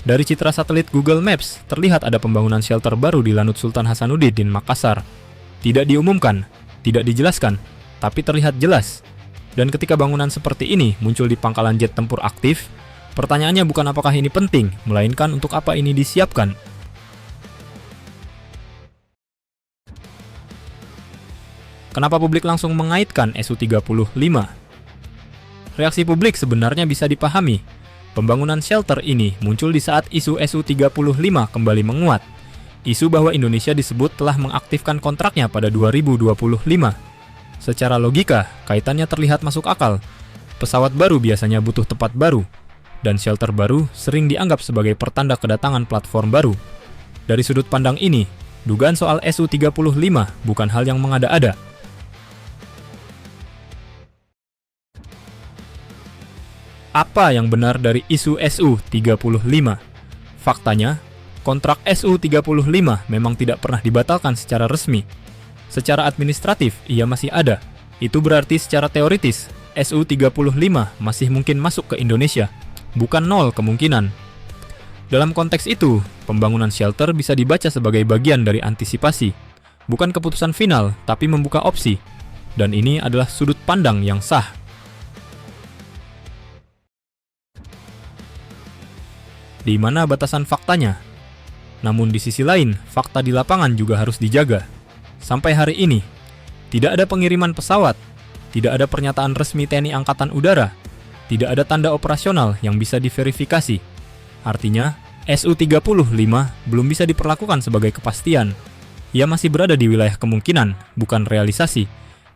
Dari citra satelit Google Maps, terlihat ada pembangunan shelter baru di Lanut Sultan Hasanuddin, Makassar. Tidak diumumkan, tidak dijelaskan, tapi terlihat jelas. Dan ketika bangunan seperti ini muncul di pangkalan jet tempur aktif, pertanyaannya bukan apakah ini penting, melainkan untuk apa ini disiapkan. Kenapa publik langsung mengaitkan Su-35? Reaksi publik sebenarnya bisa dipahami. Pembangunan shelter ini muncul di saat isu Su-35 kembali menguat. Isu bahwa Indonesia disebut telah mengaktifkan kontraknya pada 2025. Secara logika, kaitannya terlihat masuk akal. Pesawat baru biasanya butuh tempat baru, dan shelter baru sering dianggap sebagai pertanda kedatangan platform baru. Dari sudut pandang ini, dugaan soal Su-35 bukan hal yang mengada-ada. Apa yang benar dari isu Su-35? Faktanya, kontrak Su-35 memang tidak pernah dibatalkan secara resmi. Secara administratif, ia masih ada. Itu berarti secara teoritis, Su-35 masih mungkin masuk ke Indonesia. Bukan nol kemungkinan. Dalam konteks itu, pembangunan shelter bisa dibaca sebagai bagian dari antisipasi. Bukan keputusan final, tapi membuka opsi. Dan ini adalah sudut pandang yang sah. Di mana batasan faktanya? Namun di sisi lain, fakta di lapangan juga harus dijaga. Sampai hari ini, tidak ada pengiriman pesawat, tidak ada pernyataan resmi TNI Angkatan Udara, tidak ada tanda operasional yang bisa diverifikasi. Artinya, Su-35 belum bisa diperlakukan sebagai kepastian. Ia masih berada di wilayah kemungkinan, bukan realisasi.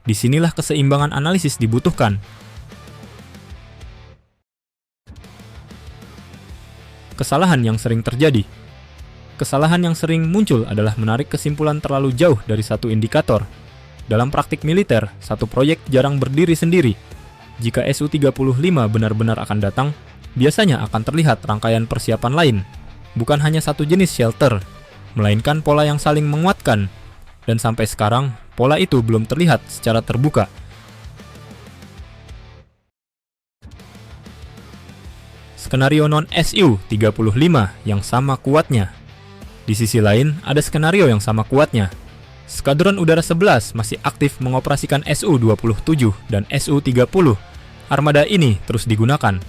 Disinilah keseimbangan analisis dibutuhkan. Kesalahan yang sering terjadi. Kesalahan yang sering muncul adalah menarik kesimpulan terlalu jauh dari satu indikator. Dalam praktik militer, satu proyek jarang berdiri sendiri. Jika Su-35 benar-benar akan datang, biasanya akan terlihat rangkaian persiapan lain. Bukan hanya satu jenis shelter, melainkan pola yang saling menguatkan. Dan sampai sekarang, pola itu belum terlihat secara terbuka. Skenario non-Su-35 yang sama kuatnya. Di sisi lain, ada skenario yang sama kuatnya. Skadron Udara 11 masih aktif mengoperasikan Su-27 dan Su-30. Armada ini terus digunakan.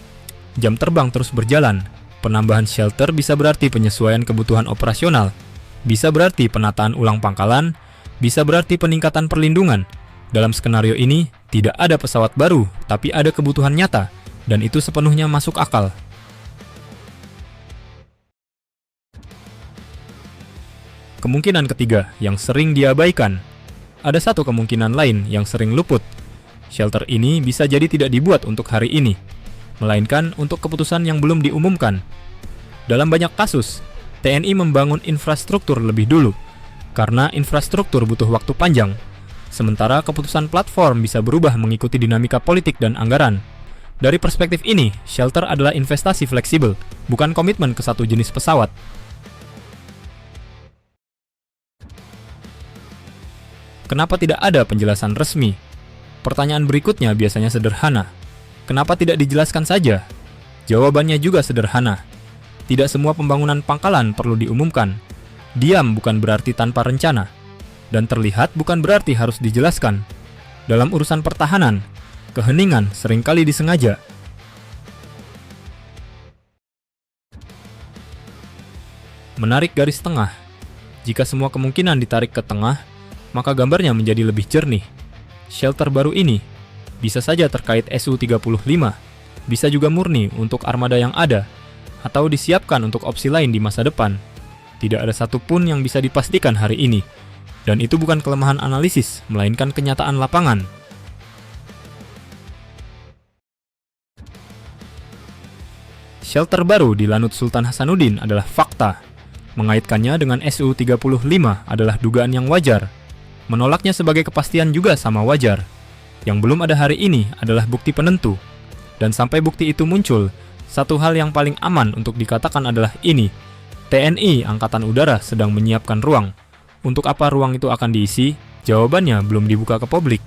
Jam terbang terus berjalan. Penambahan shelter bisa berarti penyesuaian kebutuhan operasional. Bisa berarti penataan ulang pangkalan. Bisa berarti peningkatan perlindungan. Dalam skenario ini, tidak ada pesawat baru, tapi ada kebutuhan nyata. Dan itu sepenuhnya masuk akal. Kemungkinan ketiga yang sering diabaikan. Ada satu kemungkinan lain yang sering luput. Shelter ini bisa jadi tidak dibuat untuk hari ini, melainkan untuk keputusan yang belum diumumkan. Dalam banyak kasus, TNI membangun infrastruktur lebih dulu, karena infrastruktur butuh waktu panjang, sementara keputusan platform bisa berubah mengikuti dinamika politik dan anggaran. Dari perspektif ini, shelter adalah investasi fleksibel, bukan komitmen ke satu jenis pesawat. Kenapa tidak ada penjelasan resmi? Pertanyaan berikutnya biasanya sederhana. Kenapa tidak dijelaskan saja? Jawabannya juga sederhana. Tidak semua pembangunan pangkalan perlu diumumkan. Diam bukan berarti tanpa rencana. Dan terlihat bukan berarti harus dijelaskan. Dalam urusan pertahanan, keheningan seringkali disengaja. Menarik garis tengah. Jika semua kemungkinan ditarik ke tengah, maka gambarnya menjadi lebih jernih. Shelter baru ini bisa saja terkait Su-35, bisa juga murni untuk armada yang ada, atau disiapkan untuk opsi lain di masa depan. Tidak ada satupun yang bisa dipastikan hari ini, dan itu bukan kelemahan analisis, melainkan kenyataan lapangan. Shelter baru di Lanut Sultan Hasanuddin adalah fakta. Mengaitkannya dengan Su-35 adalah dugaan yang wajar. Menolaknya sebagai kepastian juga sama wajar. Yang belum ada hari ini adalah bukti penentu. Dan sampai bukti itu muncul, satu hal yang paling aman untuk dikatakan adalah ini. TNI Angkatan Udara sedang menyiapkan ruang. Untuk apa ruang itu akan diisi? Jawabannya belum dibuka ke publik.